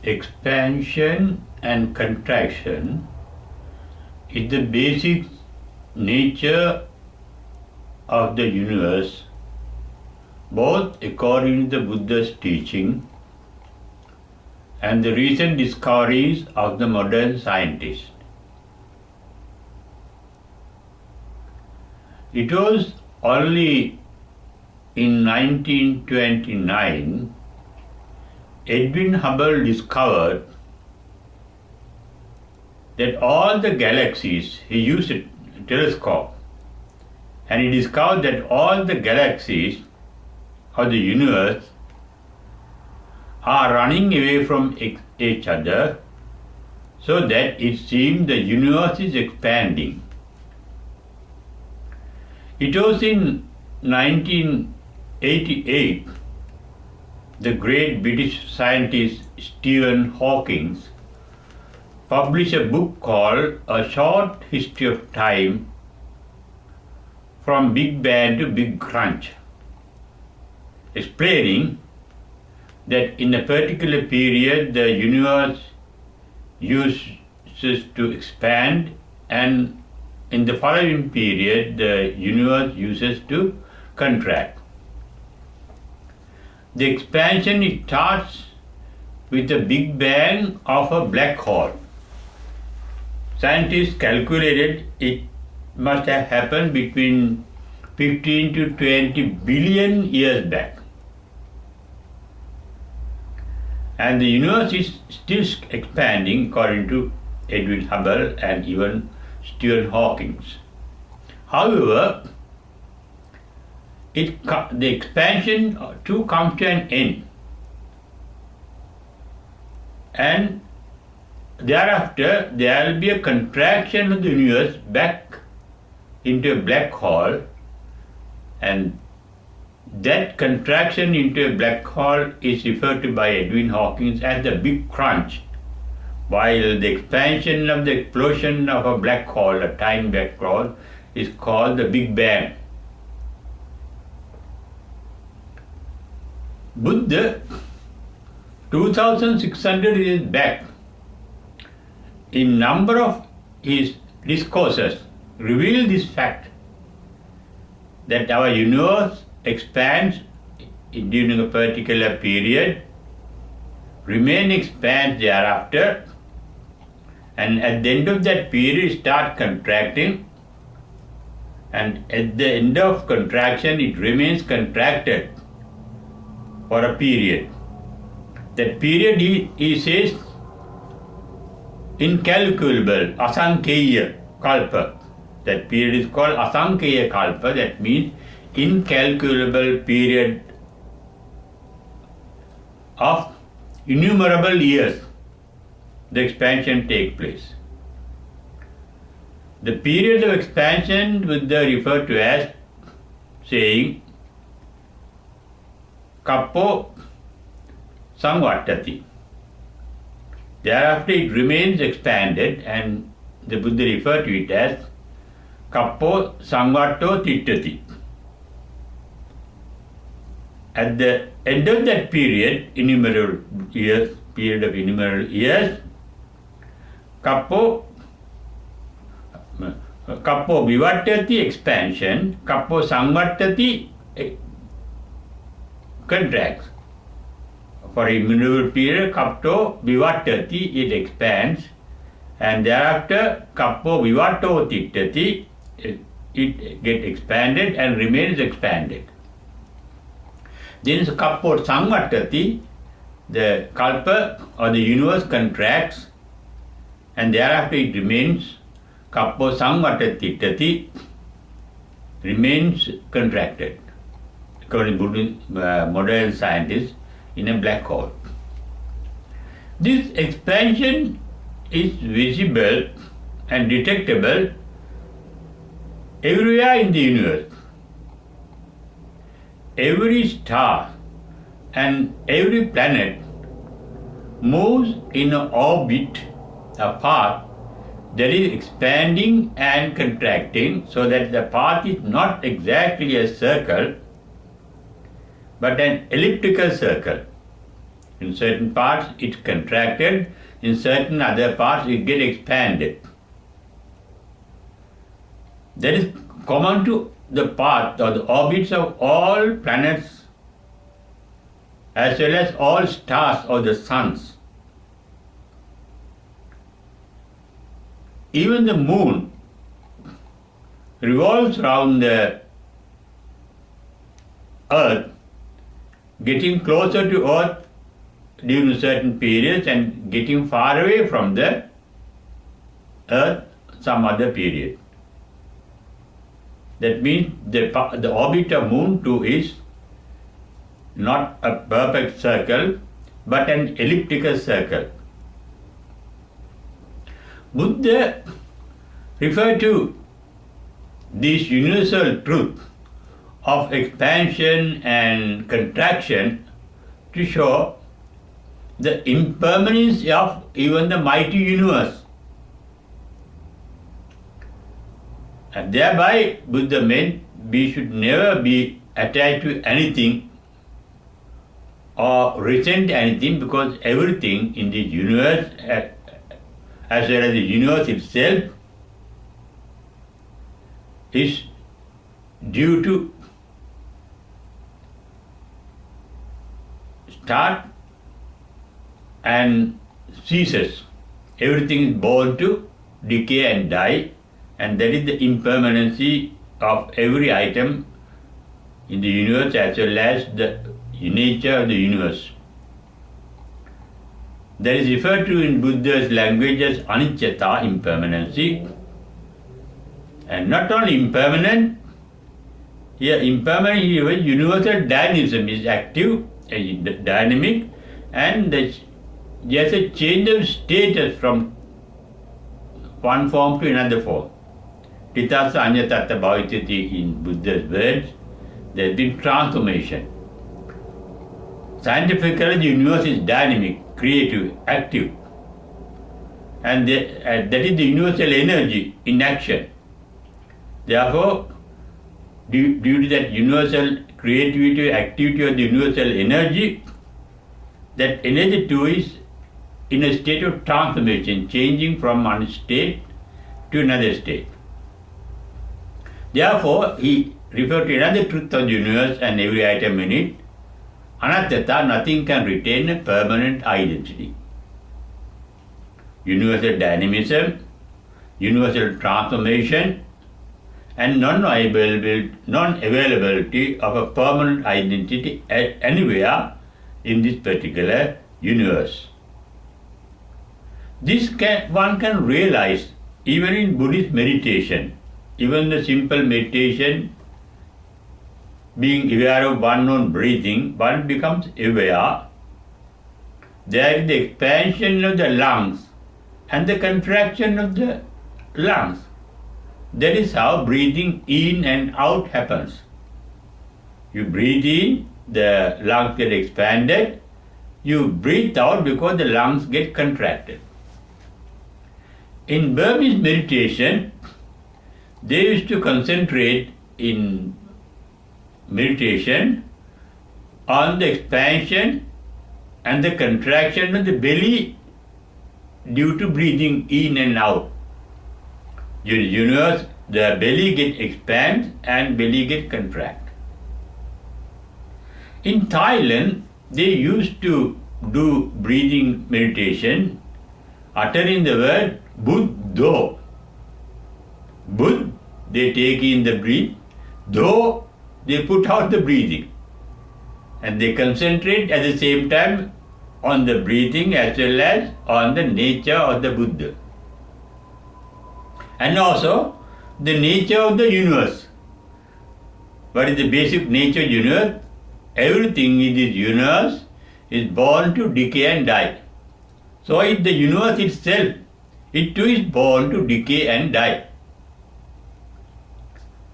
expansion and contraction is the basic nature of the universe, both according to the Buddha's teaching and the recent discoveries of the modern scientists. It was only in 1929 Edwin Hubble discovered that all the galaxies, he used a telescope, and he discovered that all the galaxies of the universe are running away from each other, so that it seems the universe is expanding. It was in 1988 the great British scientist Stephen Hawking published a book called A Short History of Time from Big Bang to Big Crunch, explaining that in a particular period the universe uses to expand, and in the following period the universe uses to contract. The expansion starts with the Big Bang of a black hole. Scientists calculated it must have happened between 15 to 20 billion years back. And the universe is still expanding according to Edwin Hubble and even Stephen Hawking. However, the expansion too comes to an end, and thereafter there will be a contraction of the universe back into a black hole, and that contraction into a black hole is referred to by Edwin Hawking as the Big Crunch, while the expansion of the explosion of a black hole, a tiny black hole, is called the Big Bang. Buddha, 2600 years back, in number of his discourses, revealed this fact that our universe expands during a particular period, expands thereafter, and at the end of that period start contracting, and at the end of contraction it remains contracted for a period. That period he says incalculable, asankhya kalpa. That period is called asankhya kalpa, that means incalculable period of innumerable years the expansion takes place. The period of expansion Buddha referred to as saying kappo samvattati. Thereafter it remains expanded, and the Buddha referred to it as kappo samvatto tittati. At the end of that period, innumerable years, kappo vivattati expansion, kappo samvattati contracts. For a innumerable period, kappo vivattati, it expands, and thereafter kappo vivatto tittati, it gets expanded and remains expanded. Then kappo samvattati, the kalpa or the universe contracts, and thereafter it remains kappo samvattati tittati, remains contracted, according to modern scientists, in a black hole. This expansion is visible and detectable everywhere in the universe. Every star and every planet moves in an orbit, a path that is expanding and contracting, so that the path is not exactly a circle but an elliptical circle. In certain parts it contracted, in certain other parts it get expanded. That is common to the path or the orbits of all planets as well as all stars or the suns. Even the moon revolves around the earth, getting closer to earth during certain periods and getting far away from the earth some other period. That means the orbit of moon too is not a perfect circle but an elliptical circle. Buddha referred to this universal truth of expansion and contraction to show the impermanence of even the mighty universe. And thereby Buddha meant we should never be attached to anything or resent anything, because everything in this universe, as well as the universe itself, is due to start and ceases. Everything is born to decay and die, and that is the impermanency of every item in the universe as well as the nature of the universe. That is referred to in Buddha's language as anicca, impermanency. And not only impermanent, here impermanent here universal dynamism is active, dynamic, and there's a change of status from one form to another form. Titasa anyatatta bhavitati in Buddha's words, there has been transformation. Scientifically, the universe is dynamic, creative, active, and that is the universal energy in action. Therefore, due to that universal creativity, activity of the universal energy, that energy too is in a state of transformation, changing from one state to another state. Therefore, he referred to another truth of the universe and every item in it. Anattata, nothing can retain a permanent identity. Universal dynamism, universal transformation, and non-availability of a permanent identity anywhere in this particular universe. One can realize even in Buddhist meditation, even the simple meditation, being aware of one's own breathing, one becomes aware there is the expansion of the lungs and the contraction of the lungs. That is how breathing in and out happens. You breathe in, the lungs get expanded. You breathe out because the lungs get contracted. In Burmese meditation, they used to concentrate in meditation on the expansion and the contraction of the belly due to breathing in and out. In the universe, the belly get expand and belly get contract. In Thailand, they used to do breathing meditation, uttering the word Buddho. Bud, they take in the breath, Do, they put out the breathing. And they concentrate at the same time on the breathing as well as on the nature of the Buddha. And also the nature of the universe. What is the basic nature of the universe? Everything in this universe is born to decay and die. So the universe itself, it too is born to decay and die.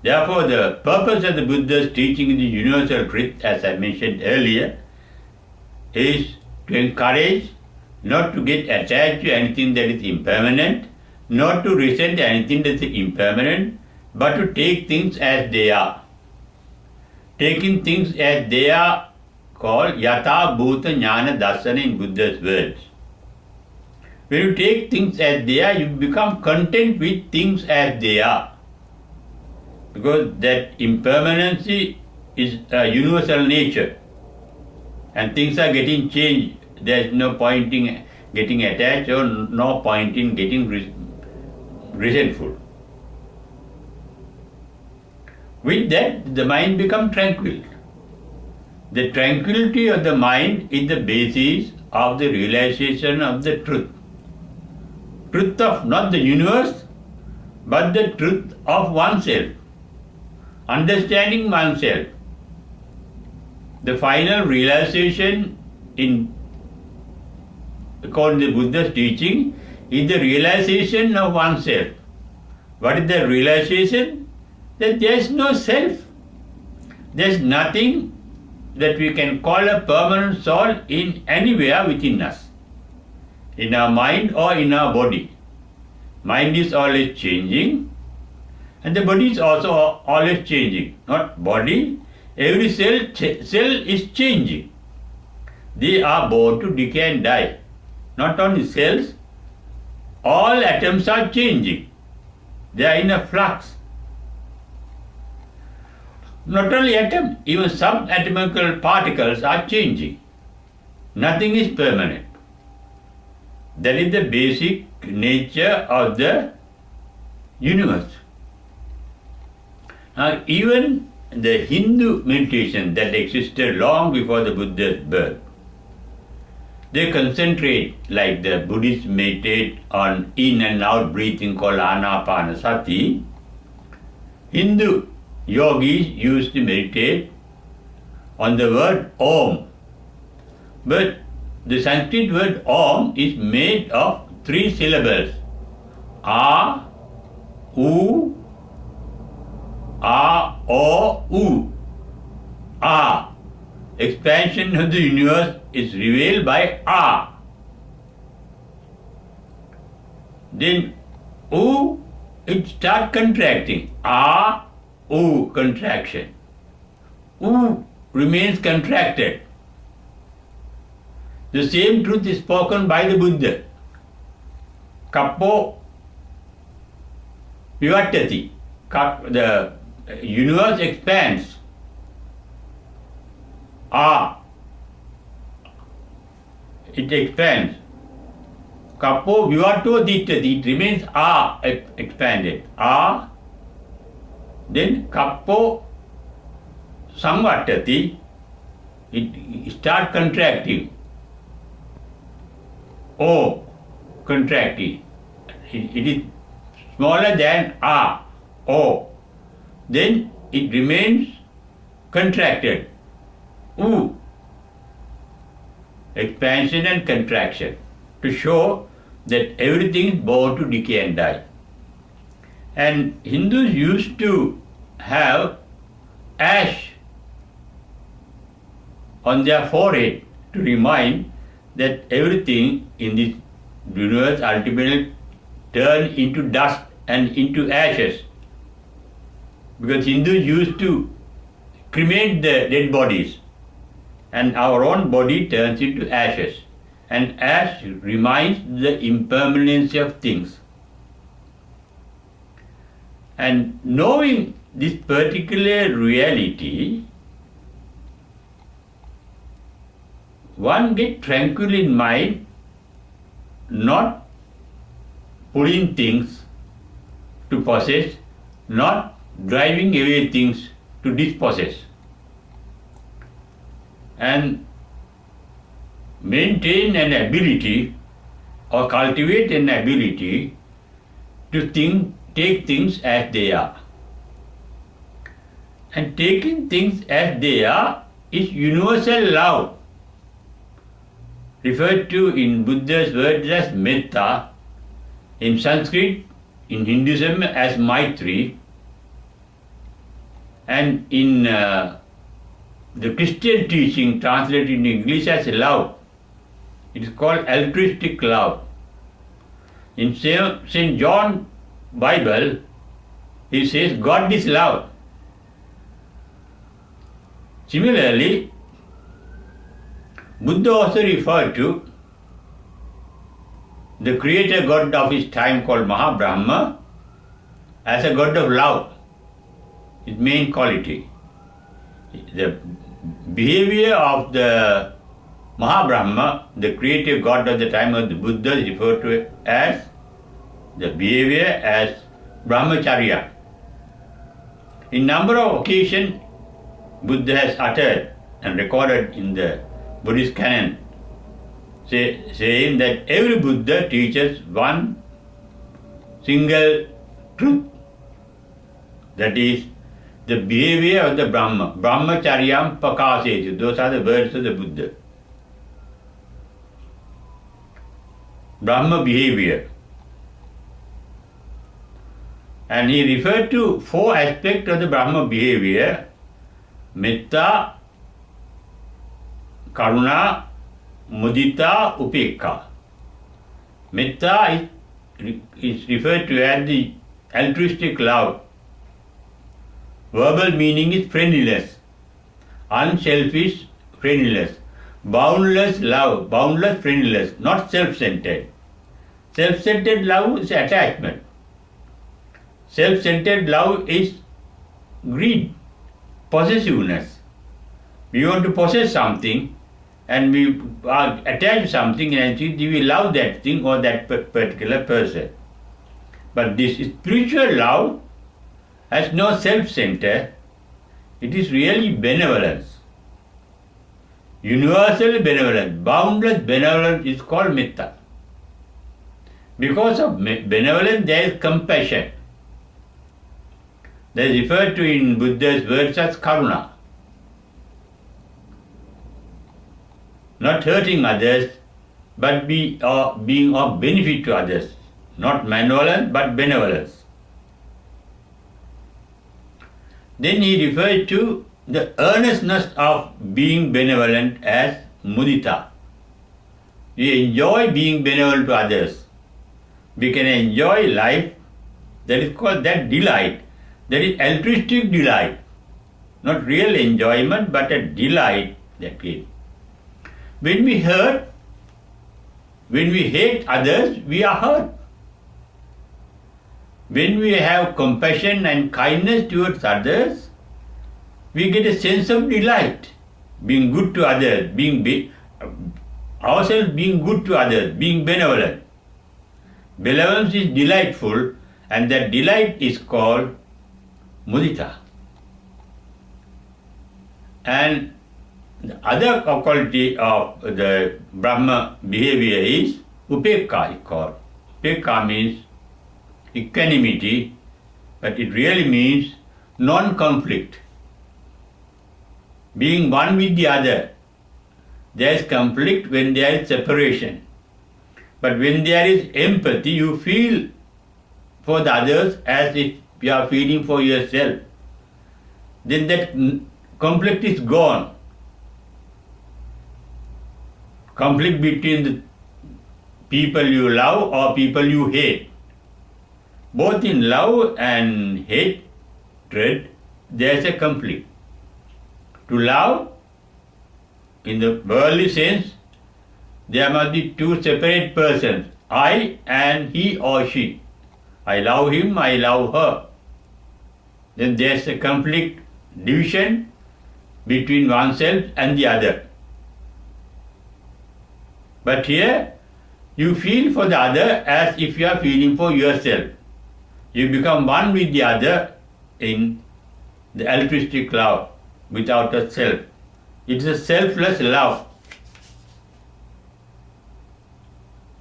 Therefore, the purpose of the Buddha's teaching in the universal truth, as I mentioned earlier, is to encourage not to get attached to anything that is impermanent, not to resent anything that is impermanent, but to take things as they are. Taking things as they are called Yatha Bhuta Jnana Darsana in Buddha's words. When you take things as they are, you become content with things as they are. Because that impermanency is a universal nature. And things are getting changed. There is no point in getting attached or no point in getting resentful. With that, the mind becomes tranquil. The tranquility of the mind is the basis of the realization of the truth. Truth of not the universe, but the truth of oneself. Understanding oneself. The final realization according to Buddha's teaching is the realization of oneself. What is the realization? That there is no self. There is nothing that we can call a permanent soul in anywhere within us. In our mind or in our body. Mind is always changing and the body is also always changing. Not body, every cell is changing. They are born to decay and die. Not only cells, all atoms are changing. They are in a flux. Not only atom, even subatomical particles are changing. Nothing is permanent. That is the basic nature of the universe. Now, even the Hindu meditation that existed long before the Buddha's birth, they concentrate, like the Buddhists meditate on in and out breathing called anapanasati. Hindu yogis used to meditate on the word Om. But the Sanskrit word Om is made of 3 syllables. A, U, A, O, U. A. Expansion of the universe is revealed by A. Then U, it starts contracting. A, U, contraction. U remains contracted. The same truth is spoken by the Buddha. Kappo vivattati. The universe expands. It expands. Kappo vivatto dittati. It remains expanded. Then kappo samvattati. It starts contracting. O, contracting. It is smaller than A, O. Then it remains contracted. U, expansion and contraction, to show that everything is born to decay and die. And Hindus used to have ash on their forehead to remind that everything in this universe ultimately turns into dust and into ashes. Because Hindus used to cremate the dead bodies and our own body turns into ashes. And ash reminds the impermanence of things. And knowing this particular reality, one gets tranquil in mind, not pulling things to possess, not driving away things to dispossess, and maintain an ability or cultivate an ability to take things as they are. And taking things as they are is universal love, referred to in Buddha's words as metta, in Sanskrit, in Hinduism as Maitri, and in the Christian teaching translated in English as love. It is called altruistic love. In St. John Bible, he says God is love. Similarly, Buddha also referred to the creator god of his time called Brahma as a god of love, his main quality. The behavior of the Brahma, the creative god of the time of the Buddha, is referred to as the behavior as brahmacharya. In number of occasions, Buddha has uttered and recorded in the Buddhist canon, saying that every Buddha teaches one single truth, that is, the behavior of the Brahma. Brahmacharyam pakasetu. Those are the words of the Buddha. Brahma behavior. And he referred to 4 aspects of the Brahma behavior: metta, karuna, mudita, upekka. Metta is referred to as the altruistic love. Verbal meaning is friendliness, unselfish friendliness, boundless love, boundless friendliness, not self-centered. Self-centered love is attachment. Self-centered love is greed, possessiveness. We want to possess something and we are attached to something and we love that thing or that particular person. But this spiritual love has no self-center. It is really benevolence. Universal benevolence, boundless benevolence is called metta. Because of benevolence there is compassion. That is referred to in Buddha's words as karuna. Not hurting others, but being of benefit to others. Not malevolence, but benevolence. Then he referred to the earnestness of being benevolent as mudita. We enjoy being benevolent to others. We can enjoy life, that is called that delight. That is altruistic delight. Not real enjoyment, but a delight that is. When we hurt, when we hate others, we are hurt. When we have compassion and kindness towards others, we get a sense of delight, being good to others, ourselves being good to others, being benevolent. Benevolence is delightful, and that delight is called mudita. And the other quality of the Brahma behavior is upekka, called. Upekka means equanimity, but it really means non-conflict. Being one with the other. There is conflict when there is separation. But when there is empathy, you feel for the others as if you are feeling for yourself. Then that conflict is gone. Conflict between the people you love or people you hate. Both in love and hatred, there is a conflict. To love, in the worldly sense, there must be 2 separate persons, I and he or she. I love him, I love her. Then there is a conflict, division between oneself and the other. But here, you feel for the other as if you are feeling for yourself. You become one with the other in the altruistic love, without a self. It is a selfless love.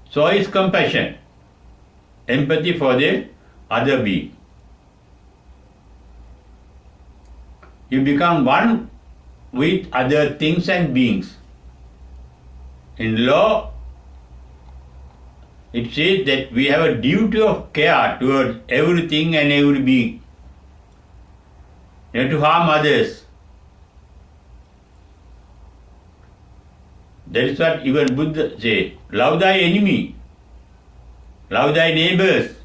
So is compassion, empathy for the other being. You become one with other things and beings. In law, it says that we have a duty of care towards everything and every being. Not to harm others. That is what even Buddha says. Love thy enemy. Love thy neighbors.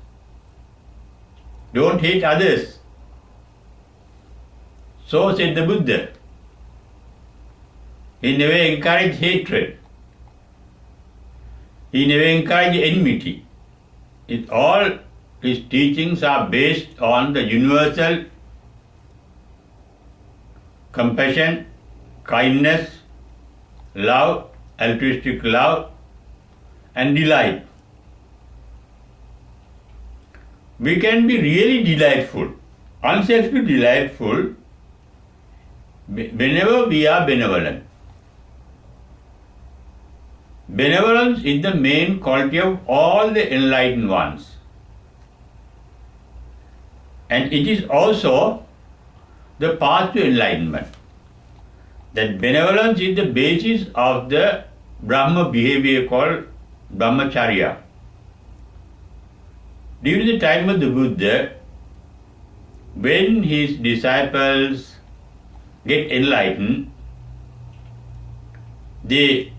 Don't hate others. So said the Buddha. He never encouraged hatred. He never encouraged enmity. All his teachings are based on the universal compassion, kindness, love, altruistic love, and delight. We can be really delightful, unselfishly delightful, whenever we are benevolent. Benevolence is the main quality of all the enlightened ones. And it is also the path to enlightenment. That benevolence is the basis of the Brahma behavior called Brahmacharya. During the time of the Buddha, when his disciples get enlightened, they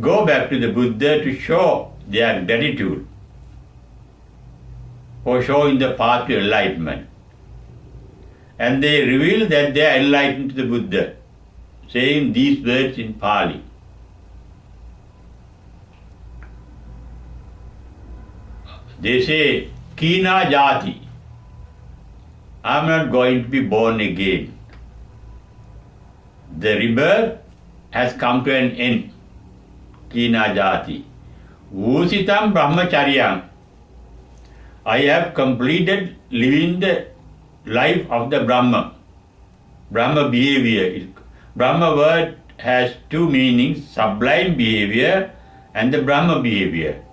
go back to the Buddha to show their gratitude for showing the path to enlightenment. And they reveal that they are enlightened to the Buddha, saying these words in Pali. They say, Kina Jati, I am not going to be born again. The rebirth has come to an end. Kina Jati. Usitam Brahmacharyam. I have completed living the life of the Brahma. Brahma behavior. Brahma word has two meanings, sublime behavior and the Brahma behavior.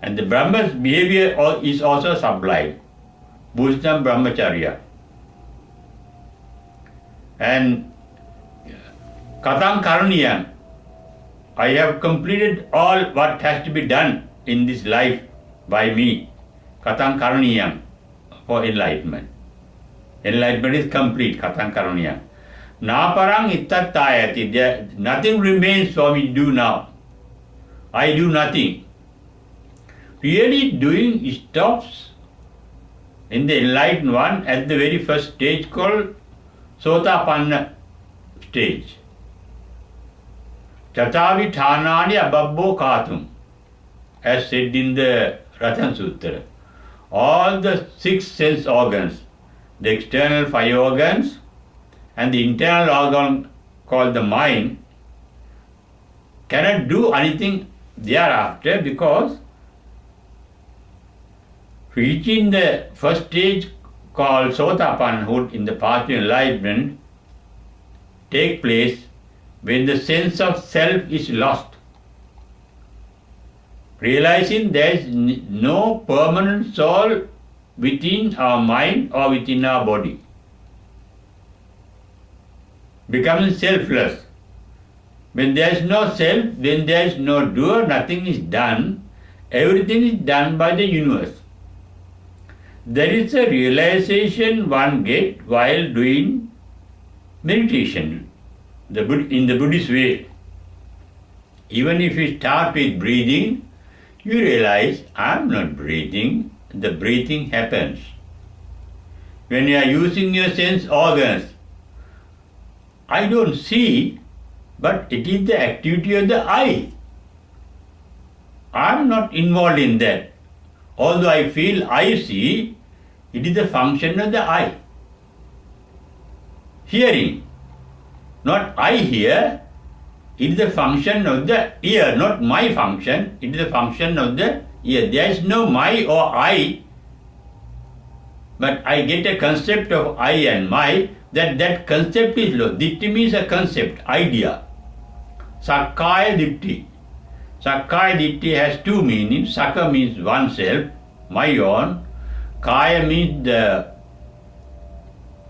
And the Brahma's behavior is also sublime. Bhustam Brahmacharya. And Katam Karaniyam. I have completed all what has to be done in this life by me. Katam Karaniyam, for enlightenment. Enlightenment is complete, Katam Karaniyam. Naparang ittattayati. Nothing remains for me to do now. I do nothing. Really doing stops in the enlightened one at the very first stage called Sotapanna stage. Chatavi Thanani Ababbo Katum, as said in the Ratan Sutra. All the 6 sense organs, the external 5 organs and the internal organ called the mind, cannot do anything thereafter because reaching the first stage called Sotapannahood in the path to enlightenment take place when the sense of self is lost. Realizing there is no permanent soul within our mind or within our body. Becoming selfless. When there is no self, then there is no doer, nothing is done. Everything is done by the universe. There is a realization one gets while doing meditation in the Buddhist way. Even if you start with breathing, you realize, I am not breathing, the breathing happens. When you are using your sense organs, I don't see, but it is the activity of the eye. I am not involved in that. Although I feel I see, it is the function of the eye. Hearing, not I hear, it is the function of the ear, not my function, it is the function of the ear. There is no my or I, but I get a concept of I and my, that concept is low. Ditti means a concept, idea. Sakkaya Ditti. Sakkaya Ditti has two meanings. Sakka means oneself, my own. Kaya means the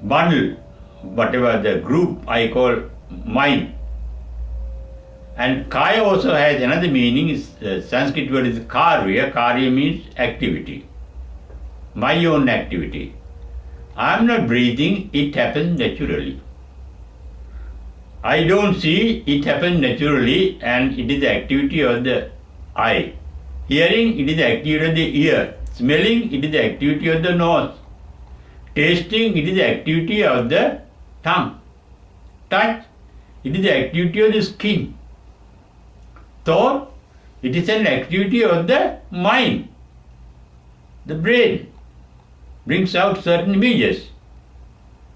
bundle, whatever the group I call mine. And Kaya also has another meaning, Sanskrit word is Karya. Karya means activity, my own activity. I am not breathing, it happens naturally. I don't see, it happens naturally, and it is the activity of the eye. Hearing, it is the activity of the ear. Smelling, it is the activity of the nose. Tasting, it is the activity of the tongue. Touch, it is the activity of the skin. Thought, it is an activity of the mind. The brain brings out certain images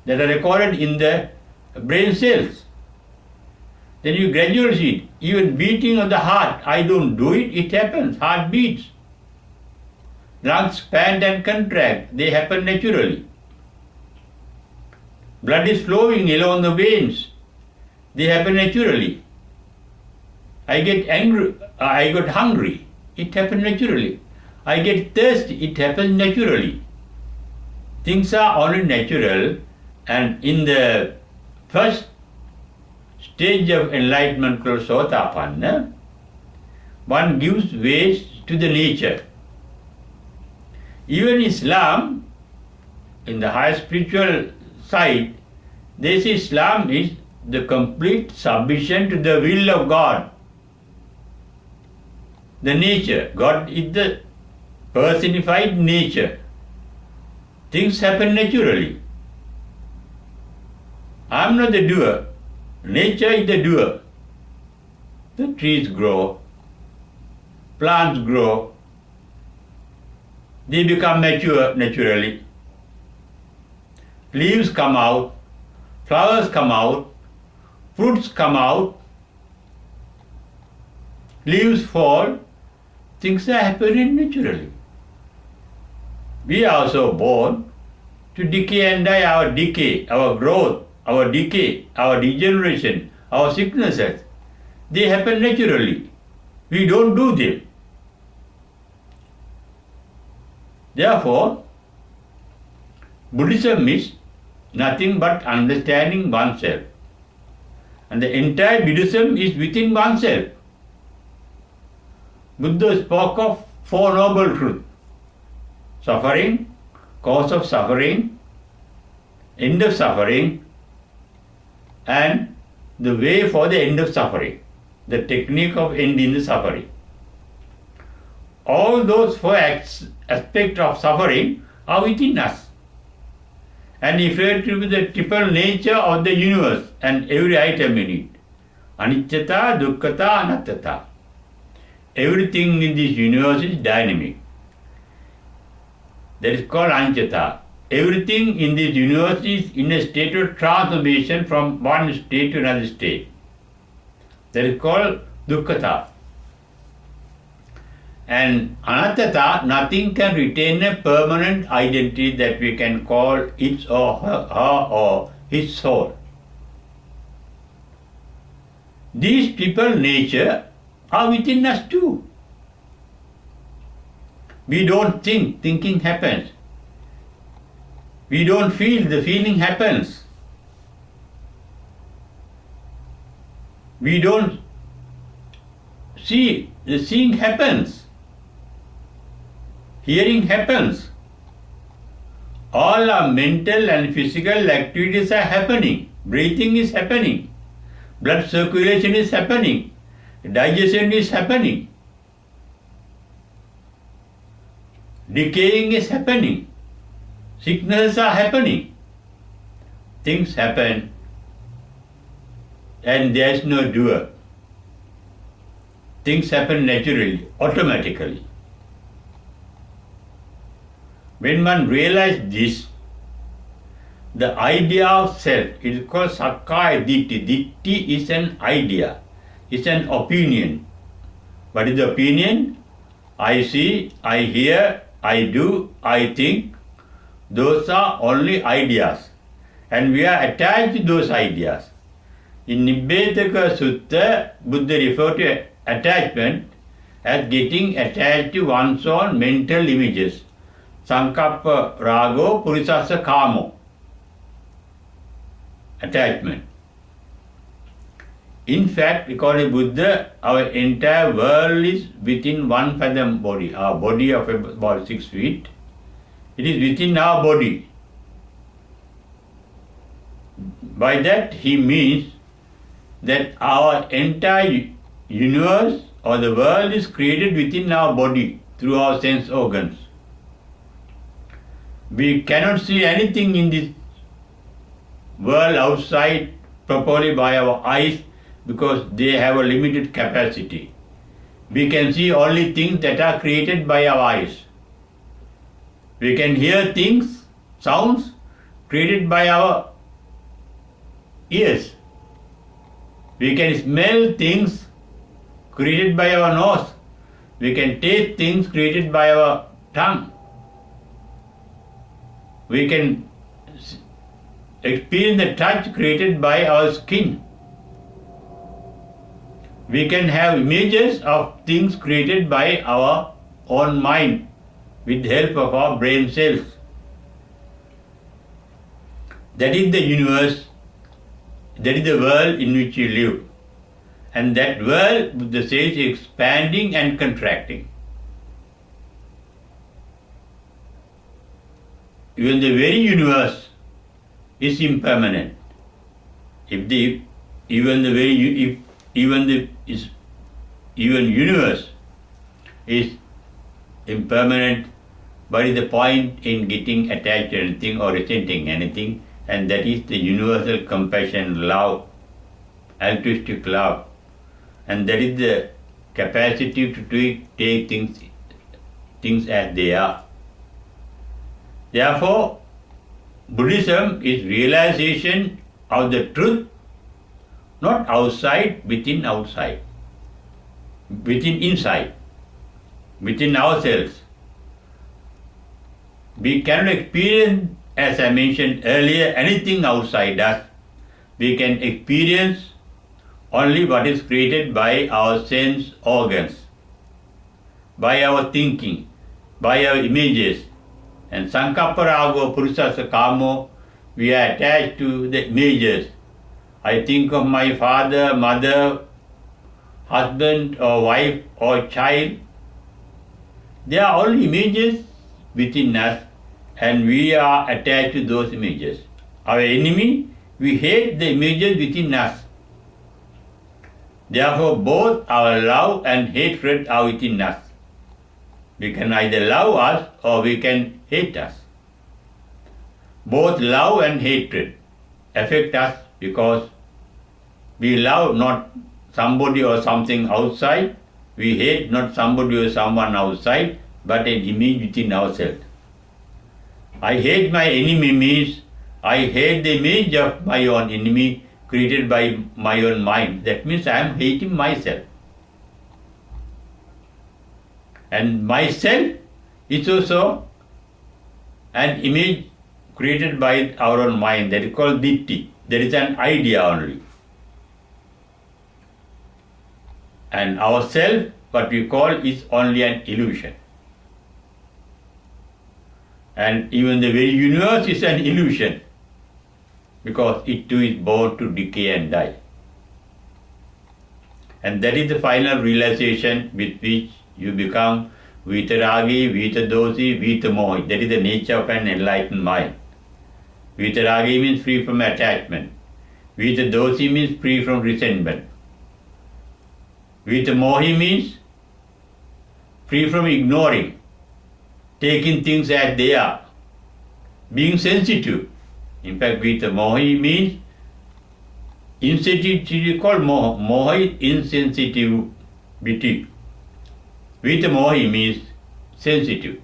that are recorded in the brain cells. Then you gradually see it. Even beating of the heart, I don't do it, it happens. Heart beats. Lungs expand and contract, they happen naturally. Blood is flowing along the veins, they happen naturally. I get angry, I got hungry, it happens naturally. I get thirsty, it happens naturally. Things are only natural, and in the first stage of enlightenment called Sotapanna, one gives way to the nature. Even Islam, in the higher spiritual side, they say Islam is the complete submission to the will of God. The nature. God is the personified nature. Things happen naturally. I am not the doer. Nature is the doer. The trees grow, plants grow, they become mature naturally. Leaves come out, flowers come out, fruits come out, leaves fall, things are happening naturally. We are also born to decay and die. Our decay, our growth, our decay, our degeneration, our sicknesses, they happen naturally. We don't do them. Therefore, Buddhism is nothing but understanding oneself. And the entire Buddhism is within oneself. Buddha spoke of Four Noble Truths: suffering, cause of suffering, end of suffering, and the way for the end of suffering, the technique of ending the suffering. All those four aspects of suffering are within us and refer to the triple nature of the universe and every item in it. Anicchata, Dukkhata, Anattata. Everything in this universe is dynamic. That is called Anicchata. Everything in this universe is in a state of transformation from one state to another state. That is called Dukkhata. And Anattata, nothing can retain a permanent identity that we can call its or her or his soul. These triple nature are within us too. We don't think, thinking happens. We don't feel, the feeling happens. We don't see, the seeing happens. Hearing happens. All our mental and physical activities are happening. Breathing is happening. Blood circulation is happening. Digestion is happening. Decaying is happening. Sicknesses are happening. Things happen and there is no doer. Things happen naturally, automatically. When one realizes this, the idea of self is called Sakkaya Ditthi. Ditthi is an idea, it's an opinion. What is the opinion? I see, I hear, I do, I think. Those are only ideas. And we are attached to those ideas. In Nibbedaka Sutta, Buddha referred to attachment as getting attached to one's own mental images. Sankappa rago purisassa kamo. Attachment. In fact, according to Buddha, our entire world is within 1 fathom body. Our body of about 6 feet. It is within our body. By that he means that our entire universe or the world is created within our body through our sense organs. We cannot see anything in this world outside properly by our eyes because they have a limited capacity. We can see only things that are created by our eyes. We can hear things, sounds created by our ears. We can smell things created by our nose. We can taste things created by our tongue. We can experience the touch created by our skin. We can have images of things created by our own mind with the help of our brain cells. That is the universe, that is the world in which we live. And that world, Buddha says, is expanding and contracting. Even the very universe is impermanent. Even universe is impermanent, but is the point in getting attached to anything or resenting anything, and that is the universal compassion, love, altruistic love, and that is the capacity to take things as they are. Therefore, Buddhism is realization of the truth, not outside, within outside, within inside, within ourselves. We cannot experience, as I mentioned earlier, anything outside us. We can experience only what is created by our sense organs, by our thinking, by our images. And Sankapparago Purusasa Kamo, we are attached to the images. I think of my father, mother, husband or wife or child. They are all images within us, and we are attached to those images. Our enemy, we hate the images within us. Therefore, both our love and hatred are within us. We can either love us or we can hate us. Both love and hatred affect us because we love not somebody or something outside, we hate not somebody or someone outside, but an image within ourselves. I hate my enemy means I hate the image of my own enemy created by my own mind. That means I am hating myself. And myself is also an image created by our own mind, that is called ditti. There is an idea only. And ourself, what we call, is only an illusion. And even the very universe is an illusion, because it too is born to decay and die. And that is the final realization with which you become Vitaragi, Vitadosi, Vitamohi. That is the nature of an enlightened mind. Vitaragi means free from attachment. Vitadosi means free from resentment. Vitamohi means free from ignoring, taking things as they are, being sensitive. In fact, Vitamohi means insensitivity, called moha. Moha is insensitivity. Vitamohi means sensitive.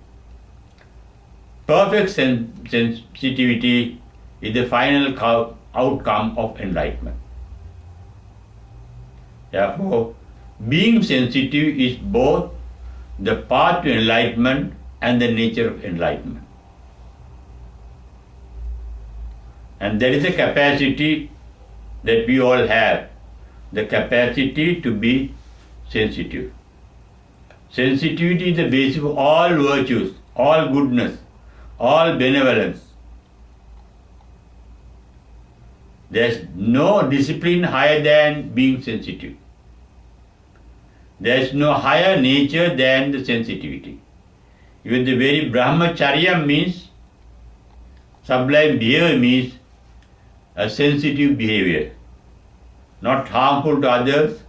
Perfect sensitivity is the final outcome of enlightenment. Therefore, being sensitive is both the path to enlightenment and the nature of enlightenment. And there is a capacity that we all have, the capacity to be sensitive. Sensitivity is the basis of all virtues, all goodness, all benevolence. There is no discipline higher than being sensitive. There is no higher nature than the sensitivity. Even the very brahmacharya means, sublime behavior means a sensitive behavior. Not harmful to others,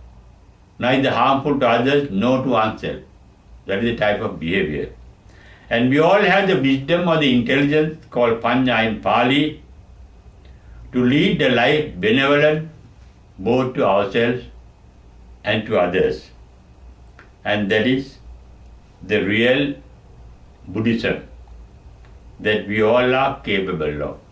neither harmful to others, nor to oneself. That is the type of behavior. And we all have the wisdom or the intelligence called Panya in Pali to lead a life benevolent both to ourselves and to others. And that is the real Buddhism that we all are capable of.